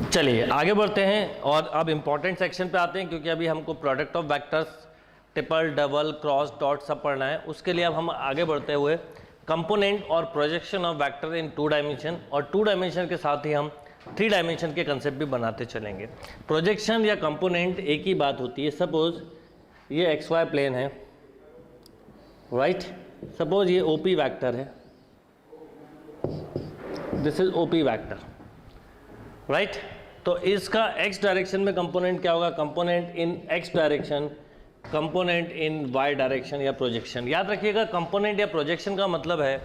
चलिए आगे बढ़ते हैं और अब इम्पॉर्टेंट सेक्शन पे आते हैं, क्योंकि अभी हमको product of vectors, triple, double, cross, dot सब पढ़ना है। उसके लिए अब हम आगे बढ़ते हुए कंपोनेंट और projection of vector in 2 dimension, और 2 डायमेंशन के साथ ही हम 3 डायमेंशन के कंसेप्ट भी बनाते चलेंगे। प्रोजेक्शन या कंपोनेंट एक ही बात होती है। सपोज ये XY प्लेन है, राइट। सपोज ये OP वेक्टर है, this is OP vector, right. तो इसका x डायरेक्शन में कंपोनेंट क्या होगा? Component in x direction, component in y direction या प्रोजेक्शन। याद रखिएगा, कंपोनेंट या प्रोजेक्शन का मतलब है,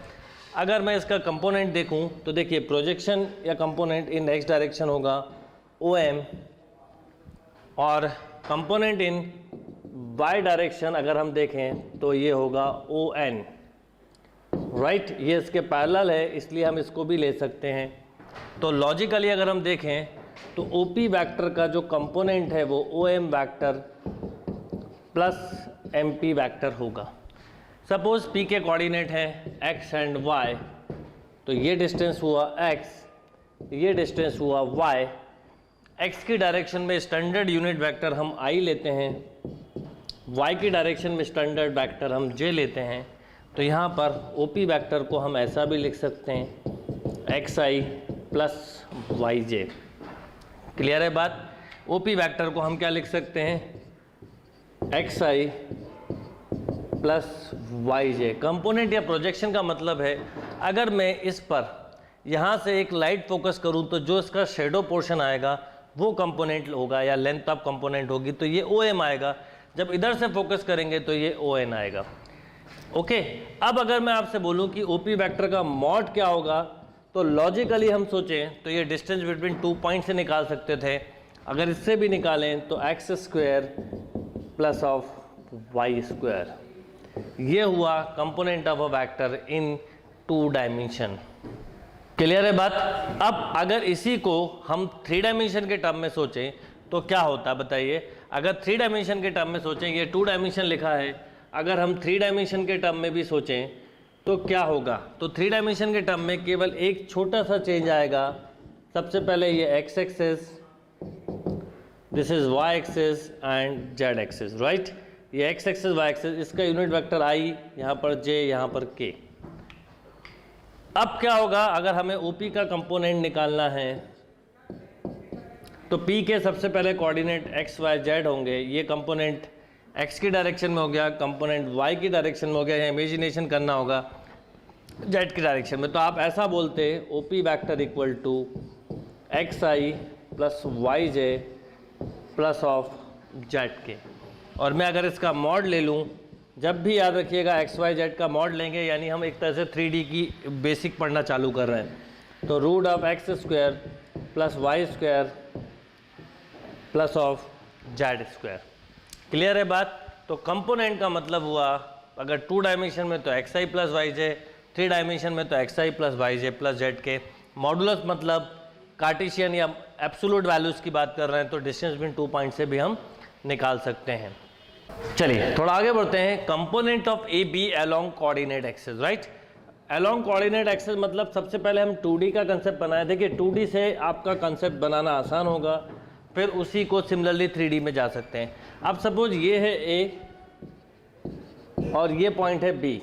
अगर मैं इसका कंपोनेंट देखूं तो देखिए प्रोजेक्शन या कंपोनेंट इन x डायरेक्शन होगा OM, और कंपोनेंट इन y डायरेक्शन अगर हम देखें तो ये होगा ON, राइट। ये इसके पैरेलल है, इसलिए हम इसको भी ले सकते हैं। तो लॉजिकली अगर हम देखें तो OP वेक्टर का जो कंपोनेंट है वो OM vector plus MP vector होगा। सपोज P के कोऑर्डिनेट हैं x एंड y, तो ये डिस्टेंस हुआ x, ये डिस्टेंस हुआ y। x की डायरेक्शन में स्टैंडर्ड यूनिट वेक्टर हम I लेते हैं, y की डायरेक्शन में स्टैंडर्ड वेक्टर हम j लेते हैं। तो यहाँ पर OP वेक्टर को हम ऐसा भी लिख सकते हैं xi प्लस yj। क्लियर है बात? OP वेक्टर को हम क्या लिख सकते हैं? xi plus yj। कंपोनेंट या प्रोजेक्शन का मतलब है, अगर मैं इस पर यहाँ से एक लाइट फोकस करूँ तो जो इसका शेडो पोर्शन आएगा वो कंपोनेंट होगा या लेंथ ऑफ कंपोनेंट होगी, तो ये OM आएगा। जब इधर से फोकस करेंगे तो ये ON आएगा। ओके, अब अगर मैं आपसे बोलूँ कि OP वेक्टर का मॉड क्या होगा, तो लॉजिकली हम सोचें तो ये डिस्टेंस बिटवीन 2 पॉइंट से निकाल सकते थे। अगर इससे भी निकालें तो x square plus of y square, ये हुआ component of a vector in 2 dimension. Clear है बात? अब अगर इसी को हम 3 डायमेंशन के टर्म में सोचें तो क्या होता है बताइए? अगर 3 डायमेंशन के टर्म में सोचें, ये 2 डायमेंशन लिखा है, अगर हम 3 डायमेंशन के टर्म में भी सोचें तो क्या होगा? तो 3 डायमेंशन के टर्म में केवल एक छोटा सा चेंज आएगा। सबसे पहले ये x axis, this is y axis and z axis, right. ये x एक्सिस y एक्सिस, इसका यूनिट वेक्टर I, यहाँ पर j, यहाँ पर k। अब क्या होगा अगर हमें OP का कंपोनेंट निकालना है? तो P के सबसे पहले कोऑर्डिनेट x y z होंगे। ये कंपोनेंट x की डायरेक्शन में हो गया, कंपोनेंट y की डायरेक्शन में हो गया, इमेजिनेशन करना होगा z की डायरेक्शन में। तो आप ऐसा बोलते OP vector equal to xi plus yj plus of z। और मैं अगर इसका मॉड ले लूँ, जब भी याद रखिएगा x y z का मॉड लेंगे यानी हम एक तरह से 3D की बेसिक पढ़ना चालू कर रहे हैं। तो root of x square plus y square plus of z square. Clear है बात? तो कंपोनेंट का मतलब हुआ, अगर 2 डायमेंशन में तो xi प्लस yj, 3 डायमेंशन में तो xi plus yj plus z के। मॉडुलस मतलब कार्टेशियन या एब्सोल्यूट वैल्यूज़ की बात कर रहे हैं, तो डिस्टेंस बिटवीन 2 पॉइंट से भी हम निकाल सकते हैं। चलिए थोड़ा आगे बढ़ते हैं। Component of AB along coordinate axis, right. Along coordinate axis मतलब सबसे पहले हम 2D का कंसेप्ट बनाए थे कि 2D से आपका कंसेप्ट बनाना आसान होगा, फिर उसी को सिमिलरली 3D में जा सकते हैं। अब सपोज ये है A और ये पॉइंट है B,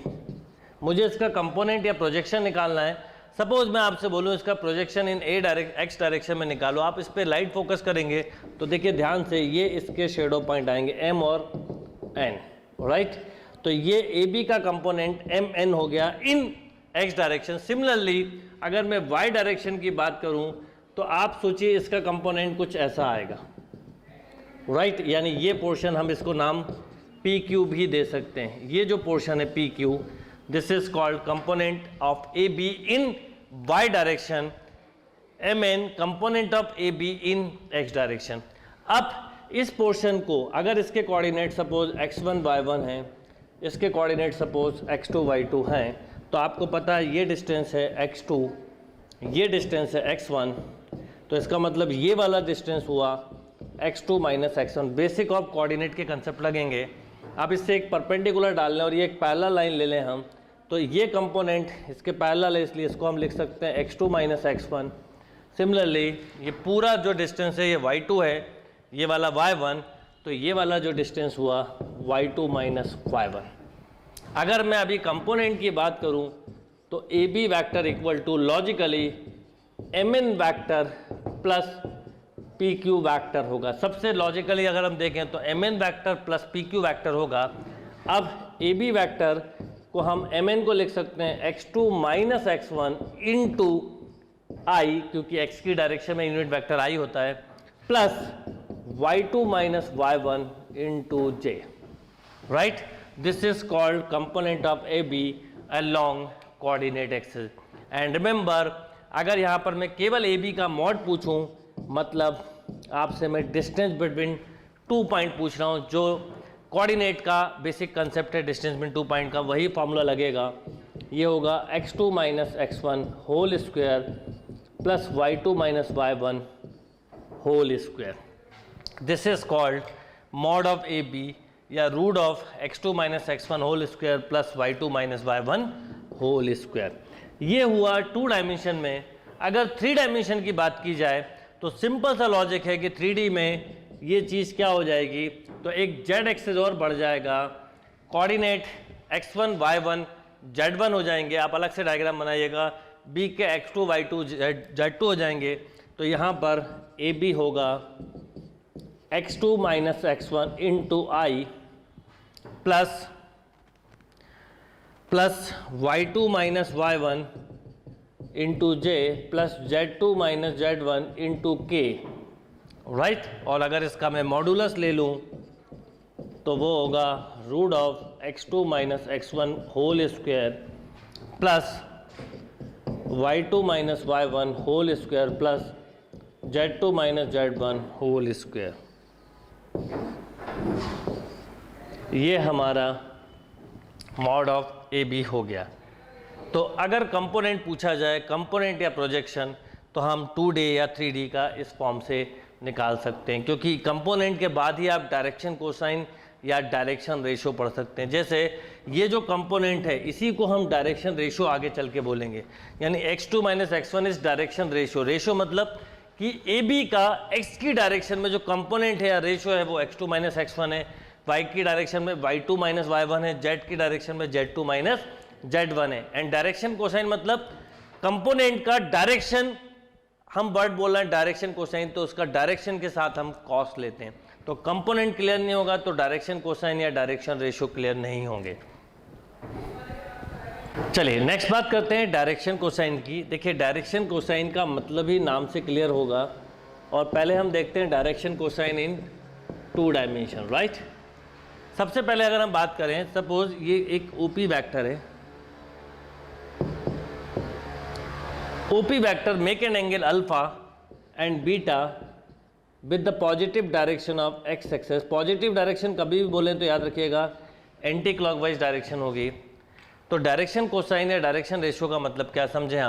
मुझे इसका कंपोनेंट या प्रोजेक्शन निकालना है। सपोज मैं आपसे बोलूँ इसका प्रोजेक्शन इन x डायरेक्शन में निकालो, आप इस पर लाइट फोकस करेंगे तो देखिए ध्यान से, ये इसके शेडो पॉइंट आएंगे M और N, राइट। तो ये AB का कंपोनेंट MN हो गया इन x डायरेक्शन। सिमिलरली अगर मैं y डायरेक्शन की बात करूँ तो आप सोचिए इसका कंपोनेंट कुछ ऐसा आएगा, राइट। यानी ये पोर्शन हम इसको नाम PQ भी दे सकते हैं। ये जो पोर्शन है PQ, this is called component of AB in y direction, MN component of AB in x direction. अब इस पोर्शन को अगर इसके कोऑर्डिनेट सपोज x1 y1 हैं, इसके कोऑर्डिनेट सपोज x2 y2 हैं, तो आपको पता है ये डिस्टेंस है x2, ये डिस्टेंस है x1, तो इसका मतलब ये वाला डिस्टेंस हुआ x2 minus x1। Basic of coordinate के कंसेप्ट लगेंगे। आप इससे एक परपेंडिकुलर डाल लें और ये एक पैरेलल लाइन ले लें हम, तो ये कंपोनेंट इसके पैरेलल है, इसलिए इसको हम लिख सकते हैं x2 माइनस x1। सिमिलरली ये पूरा जो डिस्टेंस है ये y2 है, ये वाला y1, तो ये वाला जो डिस्टेंस हुआ y2 माइनस y1। अगर मैं अभी कंपोनेंट की बात करूं तो A B vector equal to logically M N vector plus P Q vector होगा। सबसे लॉजिकली अगर हम देखें तो M N vector plus P Q vector होगा। अब ए बी वैक्टर को हम एम एन को लिख सकते हैं x2 माइनस x1 इंटू आई, क्योंकि x की डायरेक्शन में यूनिट वेक्टर आई होता है, plus y2 minus y1 into J, right. This is called component of A B along coordinate axis. And remember, अगर यहाँ पर मैं केवल ए बी का मॉड पूछूं, मतलब आपसे मैं डिस्टेंस बिटवीन 2 पॉइंट पूछ रहा हूँ, जो कोऑर्डिनेट का बेसिक कंसेप्ट है डिस्टेंस बिटवीन 2 पॉइंट का, वही फॉर्मूला लगेगा। ये होगा x2 minus x1 whole square plus y2 minus y1 whole square. This is called mod of A B या root of x2 minus x1 whole square plus y2 minus y1 whole square. ये हुआ 2 dimension में। अगर 3 dimension की बात की जाए तो सिंपल सा लॉजिक है कि 3D में ये चीज़ क्या हो जाएगी, तो एक z एक्सिस और बढ़ जाएगा, कोऑर्डिनेट x1 y1 z1 हो जाएंगे। आप अलग से डायग्राम बनाइएगा, b के x2 y2 z2 हो जाएंगे। तो यहाँ पर ए बी होगा x2 minus x1 into I plus y2 minus y1 into J plus z2 minus z1 into K, right. और अगर इसका मैं मॉडुलस ले लूँ तो वो होगा root of x2 minus x1 whole square plus y2 minus y1 whole square plus z2 minus z1 whole square. ये हमारा मॉड ऑफ ए बी हो गया। तो अगर कंपोनेंट पूछा जाए, कंपोनेंट या प्रोजेक्शन, तो हम 2D या 3D का इस फॉर्म से निकाल सकते हैं, क्योंकि कंपोनेंट के बाद ही आप डायरेक्शन कोसाइन या डायरेक्शन रेशो पढ़ सकते हैं। जैसे ये जो कंपोनेंट है इसी को हम डायरेक्शन रेशो आगे चल के बोलेंगे, यानी x2 minus x1 is direction ratio. Ratio मतलब कि ए बी का x की डायरेक्शन में जो कंपोनेंट है या रेशो है वो x2 माइनस x1 है, y की डायरेक्शन में y2 माइनस y1 है, z की डायरेक्शन में z2 माइनस z1 है। एंड डायरेक्शन कोसाइन मतलब कंपोनेंट का डायरेक्शन, हम वर्ड बोल रहे हैं डायरेक्शन कोसाइन, तो उसका डायरेक्शन के साथ हम कॉस लेते हैं। तो कंपोनेंट क्लियर नहीं होगा तो डायरेक्शन कोसाइन या डायरेक्शन रेशो क्लियर नहीं होंगे। चलिए नेक्स्ट बात करते हैं डायरेक्शन कोसाइन की। देखिए डायरेक्शन कोसाइन का मतलब ही नाम से क्लियर होगा, और पहले हम देखते हैं डायरेक्शन कोसाइन इन 2 डायमेंशन, राइट। सबसे पहले अगर हम बात करें, सपोज ये एक ओपी वेक्टर है, OP vector make an angle alpha and beta with the positive direction of x axis। Positive direction कभी भी बोलें तो याद रखिएगा एंटी क्लॉकवाइज डायरेक्शन होगी। तो डायरेक्शन कोसाइन या डायरेक्शन रेशियो का मतलब क्या समझे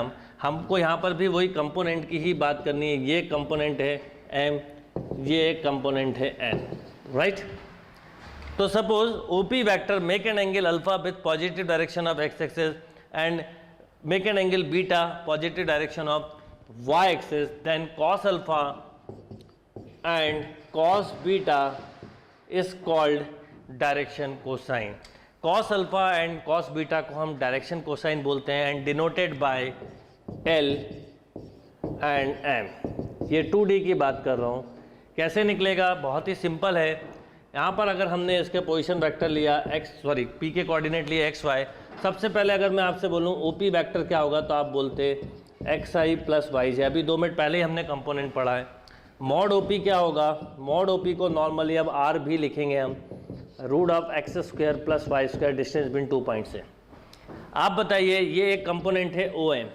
हमको यहाँ पर भी वही कंपोनेंट की ही बात करनी है। ये कंपोनेंट है m, ये एक कंपोनेंट है n, राइट। तो suppose OP vector make an angle alpha with positive direction of x axis and make an angle beta positive direction of y axis, then cos alpha and cos beta is called direction cosine। cos alpha and cos beta को हम direction cosine बोलते हैं and denoted by L and M। ये 2D की बात कर रहा हूँ। कैसे निकलेगा, बहुत ही सिंपल है। यहाँ पर अगर हमने इसके पोजीशन वेक्टर लिया p के कोऑर्डिनेट लिए x y, सबसे पहले अगर मैं आपसे बोलूँ OP वेक्टर क्या होगा तो आप बोलते xi प्लस yj। अभी 2 मिनट पहले ही हमने कंपोनेंट पढ़ा है। मॉड OP क्या होगा, मॉड OP को नॉर्मली अब r भी लिखेंगे हम, root of X square plus Y square distance between 2 point से। आप बताइए ये एक कंपोनेंट है OM,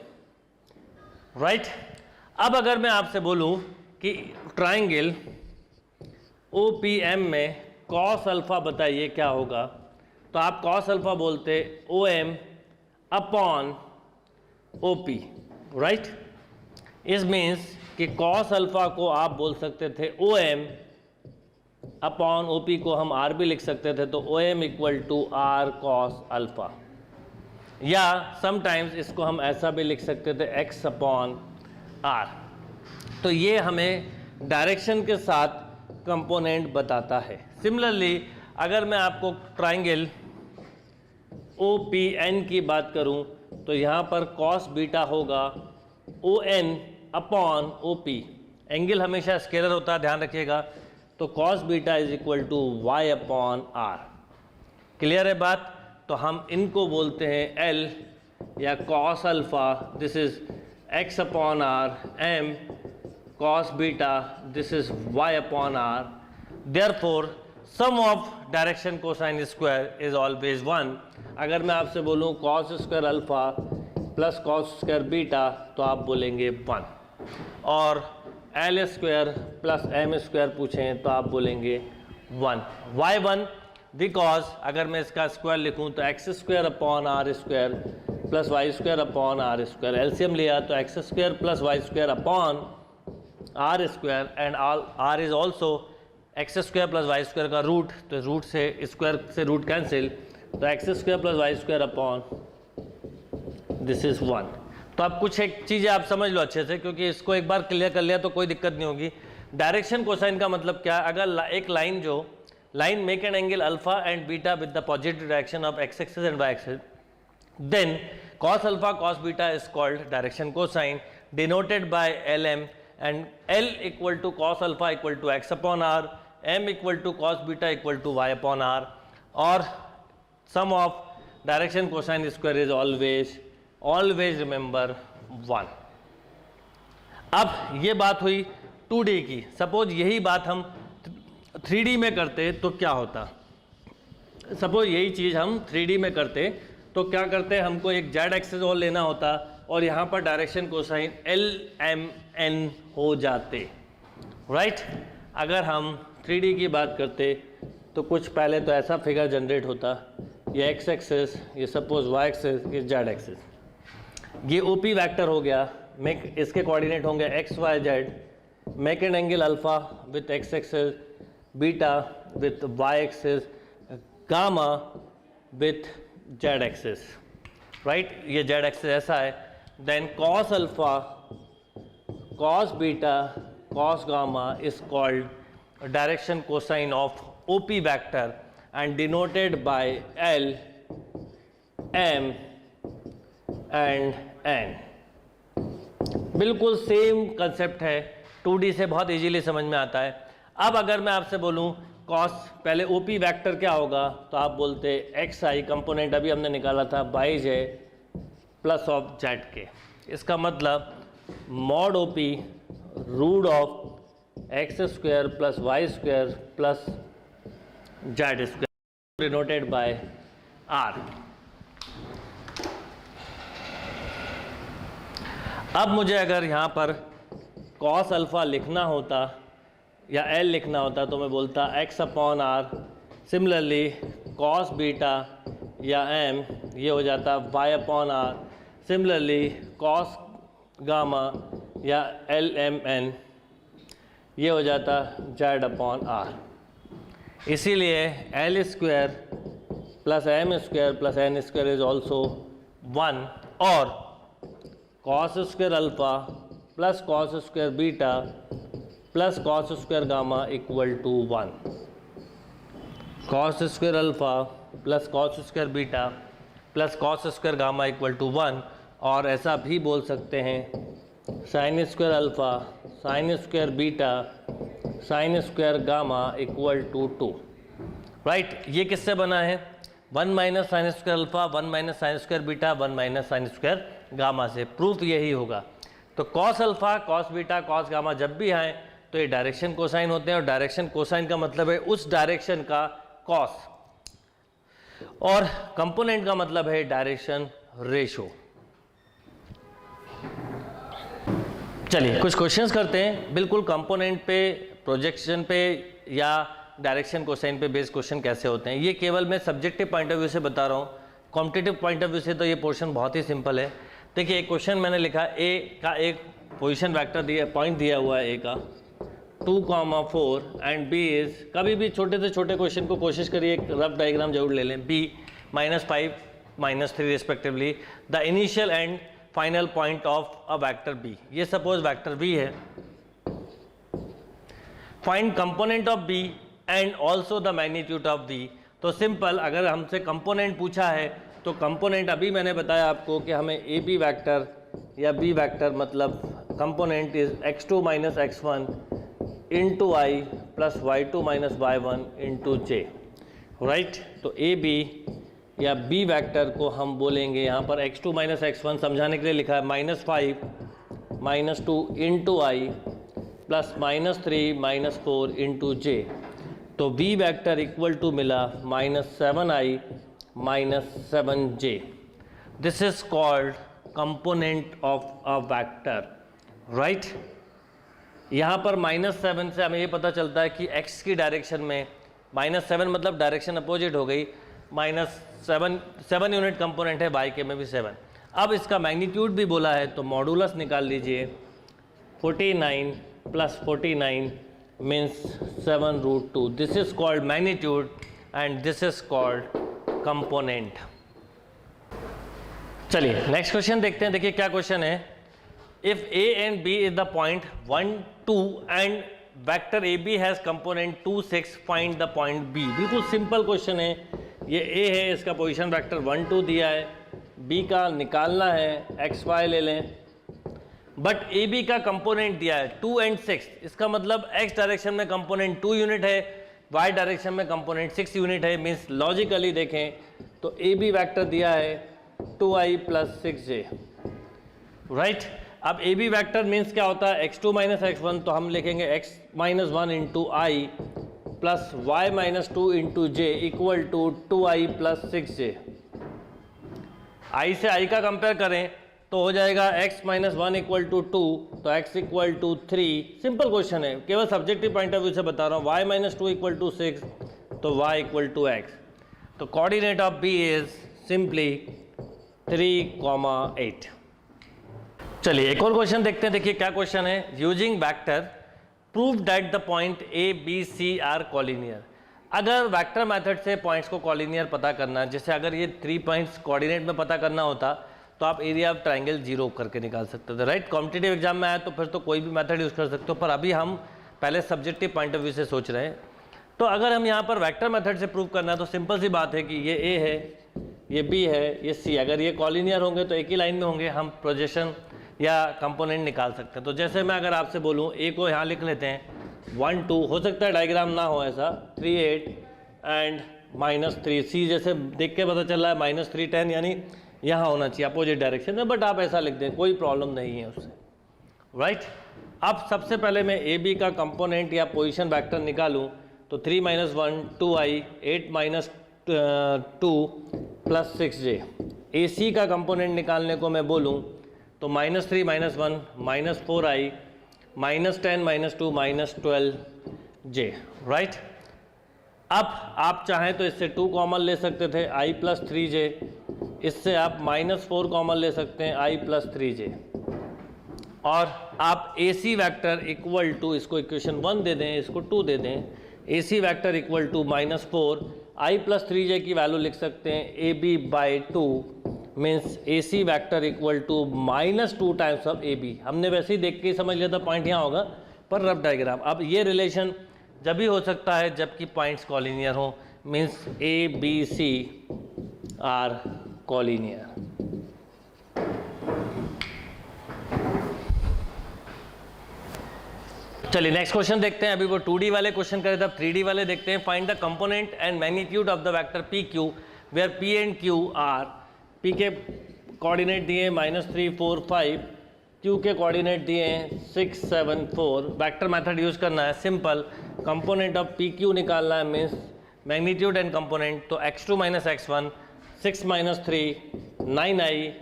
राइट। अब अगर मैं आपसे बोलूँ कि ट्राइंगल OPM में कॉस अल्फा बताइए क्या होगा, तो आप कॉस अल्फा बोलते OM अपॉन OP, राइट। इस मीन्स कि कॉस अल्फा को आप बोल सकते थे OM अपॉन OP को हम R भी लिख सकते थे, तो OM equal to R cos alpha, या समटाइम्स इसको हम ऐसा भी लिख सकते थे X अपॉन R, तो ये हमें डायरेक्शन के साथ कंपोनेंट बताता है। सिमिलरली अगर मैं आपको ट्राइंगल OPN की बात करूं तो यहाँ पर cos बीटा होगा ON अपॉन OP। एंगल हमेशा स्केलर होता है, ध्यान रखिएगा। तो cos beta is equal to y upon r। Clear है बात? तो हम इनको बोलते हैं L या cos alpha, this is x upon r, m cos beta, this is y upon r। Therefore sum of direction cosine square is always 1। अगर मैं आपसे बोलूं cos square alpha plus cos square beta तो आप बोलेंगे 1, और L square plus m square पूछें तो आप बोलेंगे 1। Why 1? बिकॉज अगर मैं इसका स्क्वायर लिखूं तो X square upon R square plus Y square upon R square, LCM लिया तो X square plus Y square upon R square, and R is also X square plus Y square का root, तो root से square से root cancel, तो X square plus Y square upon this is 1। तो अब कुछ एक चीज़ें आप समझ लो अच्छे से, क्योंकि इसको एक बार क्लियर कर लिया तो कोई दिक्कत नहीं होगी। डायरेक्शन कोसाइन का मतलब क्या? अगर एक लाइन जो line make an angle alpha and beta with the positive direction of x axis and y axis, then cos alpha cos beta is called direction cosine, denoted by Lm, and L equal to cos alpha equal to x upon r, m equal to cos beta equal to y upon r, or sum of direction cosine square is always remember 1। अब ये बात हुई 2D की। Suppose यही बात हम 3D में करते तो क्या होता? सपोज यही चीज़ हम 3D में करते तो क्या करते? हमको एक जेड एक्सिस और लेना होता और यहाँ पर डायरेक्शन कोसाइन LMN हो जाते, राइट। अगर हम 3D की बात करते तो कुछ पहले तो ऐसा फिगर जनरेट होता, ये एक्स एक्सिस, ये सपोज वाई एक्सिस, ये जेड एक्सिस, ये OP वेक्टर हो गया। मेक इसके कोऑर्डिनेट होंगे X Y Z. Make an angle alpha with X axis, beta with y axis, gamma with z axis, right? ये z axis ऐसा है। then cos alpha cos beta cos gamma is called direction cosine of OP vector and denoted by L, M and N। बिल्कुल same concept है, 2D से बहुत easily समझ में आता है। अब अगर मैं आपसे बोलूं कॉस, पहले OP वेक्टर क्या होगा तो आप बोलते एक्स आई, कंपोनेंट अभी हमने निकाला था by J plus of Z के। इसका मतलब mod OP root of X square plus Y square plus Z square denoted by R. अब मुझे अगर यहाँ पर कॉस अल्फा लिखना होता या L लिखना होता तो मैं बोलता x upon R. Similarly cos beta या m ये हो जाता y upon R. Similarly cos gamma या LMN ये हो जाता z अपॉन आर। इसीलिए L square plus m square plus n square is also 1, और cos square alpha plus cos square beta plus cos square gamma equal to 1। Cos square alpha plus cos square beta plus cos square gamma equal to 1, और ऐसा भी बोल सकते हैं sine square alpha sine square beta sine square gamma equal to 2, right. ये किससे बना है? 1 minus sine square alpha 1 minus sine square beta 1 minus sine square gamma से। प्रूफ यही होगा। तो cos alpha cos beta cos gamma जब भी आए तो ये डायरेक्शन कोसाइन होते हैं, और डायरेक्शन कोसाइन का मतलब है उस डायरेक्शन का कॉस, और कंपोनेंट का मतलब है डायरेक्शन रेशो। चलिए कुछ क्वेश्चंस करते हैं, बिल्कुल कंपोनेंट पे, प्रोजेक्शन पे या डायरेक्शन कोसाइन पे बेस्ड क्वेश्चन कैसे होते हैं। ये केवल मैं सब्जेक्टिव पॉइंट ऑफ व्यू से बता रहा हूँ, कॉम्पिटिटिव पॉइंट ऑफ व्यू से तो ये पोर्शन बहुत ही सिंपल है। देखिए एक क्वेश्चन मैंने लिखा, ए का एक पोजीशन वेक्टर दिया, पॉइंट दिया हुआ है ए का 2,4 एंड बी इज, कभी भी छोटे से छोटे क्वेश्चन को कोशिश करिए एक रफ डायग्राम जरूर ले लें, B -5 -3 respectively the initial and final point of a vector B. ये सपोज वेक्टर बी है, find component of B and also the magnitude of B. तो सिंपल, अगर हमसे कंपोनेंट पूछा है तो कंपोनेंट अभी मैंने बताया आपको कि हमें ए बी वैक्टर या बी वैक्टर मतलब component is x2 minus x1 into I plus y2 minus y1 into J, right. तो ए बी या बी वैक्टर को हम बोलेंगे, यहाँ पर x2 माइनस x1 समझाने के लिए लिखा है -5 minus 2 into I plus -3 minus 4 into जे। तो बी वैक्टर इक्वल टू मिला -7i minus 7j। This is called component of a vector, right. यहाँ पर -7 से हमें ये पता चलता है कि x की डायरेक्शन में -7 मतलब डायरेक्शन अपोजिट हो गई, -7 यूनिट कंपोनेंट है, y के में भी 7। अब इसका मैग्नीट्यूड भी बोला है तो मॉडुलस निकाल लीजिए, 49 plus 49 means 7√2। This is called magnitude and this is called component. चलिए नेक्स्ट क्वेश्चन देखते हैं। देखिए क्या क्वेश्चन है, if A and B is the point 1 2 and vector A B has component 2 6 find the point B. बिल्कुल simple question है। ये ए है, इसका पोजीशन वेक्टर 1 2 दिया है, बी का निकालना है, एक्स वाई ले लें, बट ए बी का कंपोनेंट दिया है 2 एंड 6। इसका मतलब एक्स डायरेक्शन में कंपोनेंट 2 यूनिट है, वाई डायरेक्शन में कंपोनेंट 6 यूनिट है। मीन्स लॉजिकली देखें तो ए बी वैक्टर दिया है 2i प्लस 6j, राइट। अब ए बी वैक्टर मीन्स क्या होता है, x2 माइनस x1, तो हम लिखेंगे x minus 1 into I plus y minus 2 into J equal to 2i plus 6j। i से i का कंपेयर करें तो हो जाएगा x माइनस 1 इक्वल टू 2, तो x equal to 3। Simple question है, केवल सब्जेक्टिव पॉइंट ऑफ व्यू से बता रहा हूँ। y माइनस 2 इक्वल टू 6, तो y इक्वल टू x। तो coordinate of b is simply 3,8। चलिए एक और क्वेश्चन देखते हैं। देखिए क्या क्वेश्चन है, using vector prove that the point A B C are collinear. अगर वेक्टर मेथड से पॉइंट्स को कॉलिनियर पता करना है, जैसे अगर ये 3 पॉइंट्स कोऑर्डिनेट में पता करना होता तो आप एरिया ऑफ ट्राइंगल 0 करके निकाल सकते थे, राइट। कॉम्पिटिटिव एग्जाम में आया तो फिर तो कोई भी मेथड यूज़ कर सकते हो, पर अभी हम पहले सब्जेक्टिव पॉइंट ऑफ व्यू से सोच रहे हैं। तो अगर हम यहाँ पर वेक्टर मेथड से प्रूव करना है तो सिंपल सी बात है कि ये ए है, ये बी है, ये सी। अगर ये कॉलिनियर होंगे तो एक ही लाइन में होंगे, हम प्रोजेक्शन या कंपोनेंट निकाल सकते हैं। तो जैसे मैं अगर आपसे बोलूँ ए को यहाँ लिख लेते हैं 1 2, हो सकता है डायग्राम ना हो ऐसा, 3 8 एंड -3। सी जैसे देख के पता चल रहा है -3 10, यानी यहाँ होना चाहिए अपोजिट डायरेक्शन में, बट आप ऐसा लिख दें, कोई प्रॉब्लम नहीं है उससे, राइट। अब सबसे पहले मैं ए बी का कंपोनेंट या पोजीशन वेक्टर निकालूँ तो 3 minus 1 2i 8 minus 2 plus 6j। ए सी का कंपोनेंट निकालने को मैं बोलूँ तो -3 minus 1 minus 4i minus 10 minus 2 minus 12j, right. अब आप चाहें तो इससे 2 कॉमन ले सकते थे, i प्लस 3j। इससे आप -4 कॉमन ले सकते हैं, i प्लस 3j। और आप A C vector equal to, इसको इक्वेशन 1 दे दें, इसको 2 दे दें, A C vector equal to -4 i plus 3j की वैल्यू लिख सकते हैं A B by 2, means A C vector equal to -2 times of A B. हमने वैसे ही देख के समझ लिया था पॉइंट यहाँ होगा, पर रफ डायग्राम। अब ये रिलेशन जब भी हो सकता है जबकि पॉइंट्स कॉलिनियर हो, means A B C are collinear. चलिए नेक्स्ट क्वेश्चन देखते हैं। अभी वो 2D वाले क्वेश्चन करे थे, अब 3D वाले देखते हैं। Find the component and magnitude of the vector P Q where P and Q are. P के कोऑर्डिनेट दिए -3 4 5, क्यू के कोऑर्डिनेट दिए हैं 6 7 4। वेक्टर मेथड यूज करना है, simple. Component of P Q निकालना है, मीन्स मैग्नीट्यूड एंड कंपोनेंट। तो x2 minus x1 6 minus 3 9i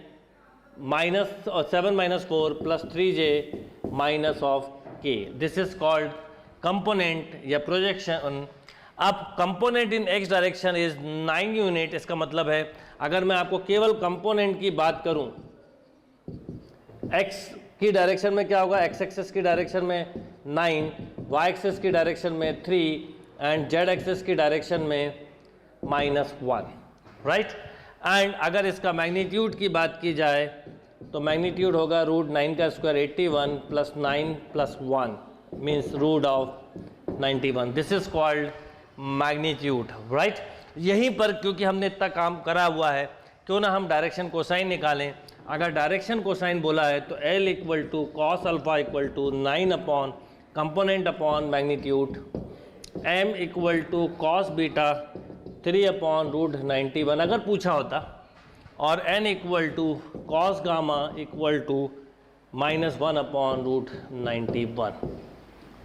minus 7 minus 4 plus 3j minus of k। This is called component या प्रोजेक्शन। अब component in x direction is 9 unit. इसका मतलब है अगर मैं आपको केवल कंपोनेंट की बात करूं, x की डायरेक्शन में क्या होगा, x एक्सिस की डायरेक्शन में 9, y एक्सिस की डायरेक्शन में 3 एंड z एक्सिस की डायरेक्शन में -1, राइट। एंड अगर इसका मैग्नीट्यूड की बात की जाए तो मैग्नीट्यूड होगा √9 का square 81 plus 9 plus 1 means √9 91. This is called magnitude, right. यहीं पर क्योंकि हमने इतना काम करा हुआ है, क्यों ना हम डायरेक्शन कोसाइन निकालें. अगर डायरेक्शन कोसाइन बोला है तो L equal to cos alpha equal to 9 upon component upon magnitude, M equal to cos beta 3 upon root 91 अगर पूछा होता, और N equal to cos gamma equal to -1 upon root 91,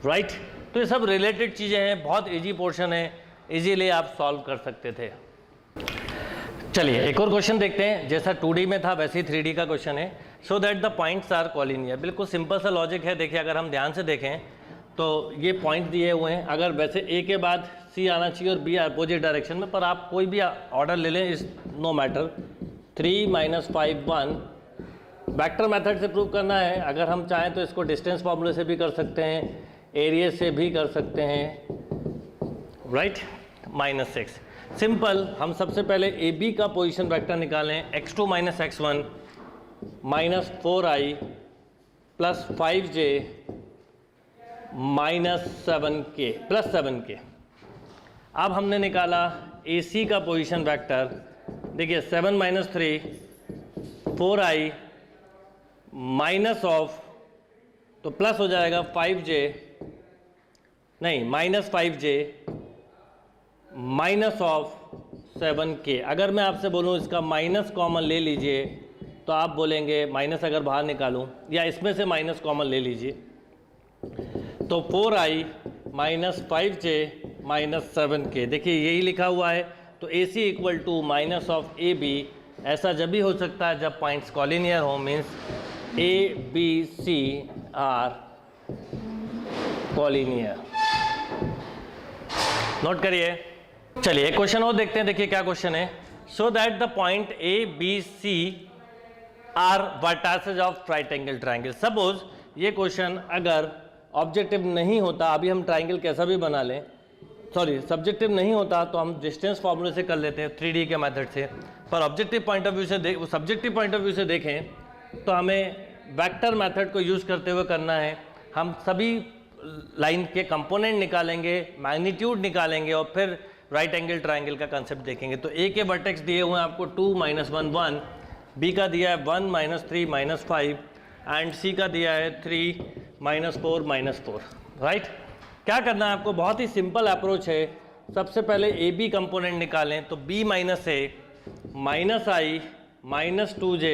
right. तो ये सब रिलेटेड चीज़ें हैं, बहुत इजी पोर्शन है, इजीली आप सॉल्व कर सकते थे. चलिए एक और क्वेश्चन देखते हैं. जैसा 2D में था वैसे ही 3D का क्वेश्चन है. So that the points are collinear. बिल्कुल सिंपल सा लॉजिक है. देखिए अगर हम ध्यान से देखें तो ये पॉइंट दिए हुए हैं. अगर वैसे A के बाद C आना चाहिए और B अपोजिट डायरेक्शन में, पर आप कोई भी ऑर्डर ले लें, इस नो मैटर. 3 - 5 1 वेक्टर मेथड से प्रूव करना है. अगर हम चाहें तो इसको डिस्टेंस फॉर्मूले से भी कर सकते हैं, एरिया से भी कर सकते हैं, राइट. -6 सिंपल. हम सबसे पहले ए बी का पोजीशन वेक्टर निकालें. x2 - x1 -4i plus 5j -7k plus 7k. अब हमने निकाला ए सी का पोजीशन वेक्टर. देखिए 7 - 3 4i माइनस ऑफ, तो प्लस हो जाएगा 5j, नहीं -5j माइनस ऑफ 7k. अगर मैं आपसे बोलूँ इसका माइनस कॉमन ले लीजिए तो आप बोलेंगे, माइनस अगर बाहर निकालूं या इसमें से माइनस कॉमन ले लीजिए, तो 4i - 5j -7k. देखिए यही लिखा हुआ है. तो AC equal to minus of AB. ऐसा जब भी हो सकता है जब पॉइंट्स कॉलिनियर हो, means ABC are collinear. Note करिए. चलिए एक क्वेश्चन और देखते हैं. देखिए क्या क्वेश्चन है. So that the point ABC are vertices of right angle triangle. Suppose ये क्वेश्चन अगर ऑब्जेक्टिव नहीं होता, अभी हम ट्राइंगल कैसा भी बना लें, सॉरी सब्जेक्टिव नहीं होता तो हम डिस्टेंस फार्मूले से कर लेते हैं 3D के मेथड से. पर ऑब्जेक्टिव पॉइंट ऑफ व्यू से सब्जेक्टिव पॉइंट ऑफ व्यू से देखें तो हमें वेक्टर मेथड को यूज़ करते हुए करना है. हम सभी लाइन के कंपोनेंट निकालेंगे, मैग्नीट्यूड निकालेंगे और फिर राइट एंगल ट्राइंगल का कंसेप्ट देखेंगे. तो ए के वर्टेक्स दिए हुए हैं आपको 2 - 1 1, बी का दिया है 1 - 3 - 5 एंड सी का दिया है 3 - 4 -4, राइट. क्या करना है आपको, बहुत ही सिंपल अप्रोच है. सबसे पहले ए बी कंपोनेंट निकालें. तो b - a -i -2j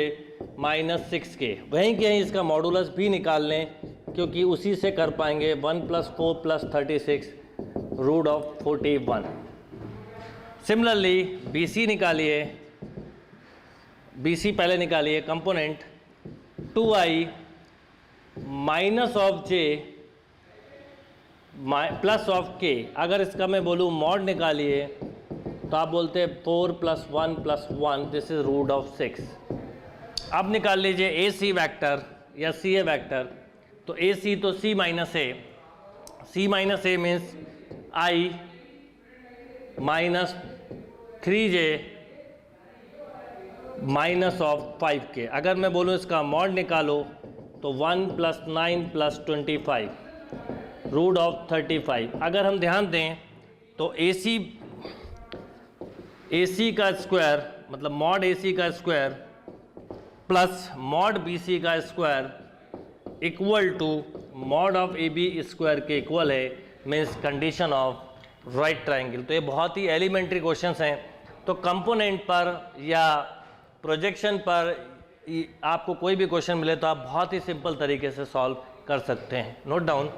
-6k. वहीं के वहीं इसका मॉडुलस भी निकाल लें क्योंकि उसी से कर पाएंगे. 1 + 4 + 36 √41. सिमिलरली BC निकालिए. BC पहले निकालिए. Component 2i -j plus of k. अगर इसका मैं बोलूँ मॉड निकालिए तो आप बोलते हैं 4 + 1 + 1, दिस इज √6. अब निकाल लीजिए AC वेक्टर या CA वेक्टर. तो AC तो C - a. C - a means i -3j -5k. अगर मैं बोलूँ इसका मॉड निकालो तो 1 + 9 + 25 √35. अगर हम ध्यान दें तो AC का स्क्वायर मतलब मॉड AC का स्क्वायर प्लस मॉड BC का square equal to mod of AB square के इक्वल है, means condition of right triangle. तो ये बहुत ही एलिमेंट्री क्वेश्चंस हैं. तो कंपोनेंट पर या प्रोजेक्शन पर आपको कोई भी क्वेश्चन मिले तो आप बहुत ही सिंपल तरीके से सॉल्व कर सकते हैं. Note down.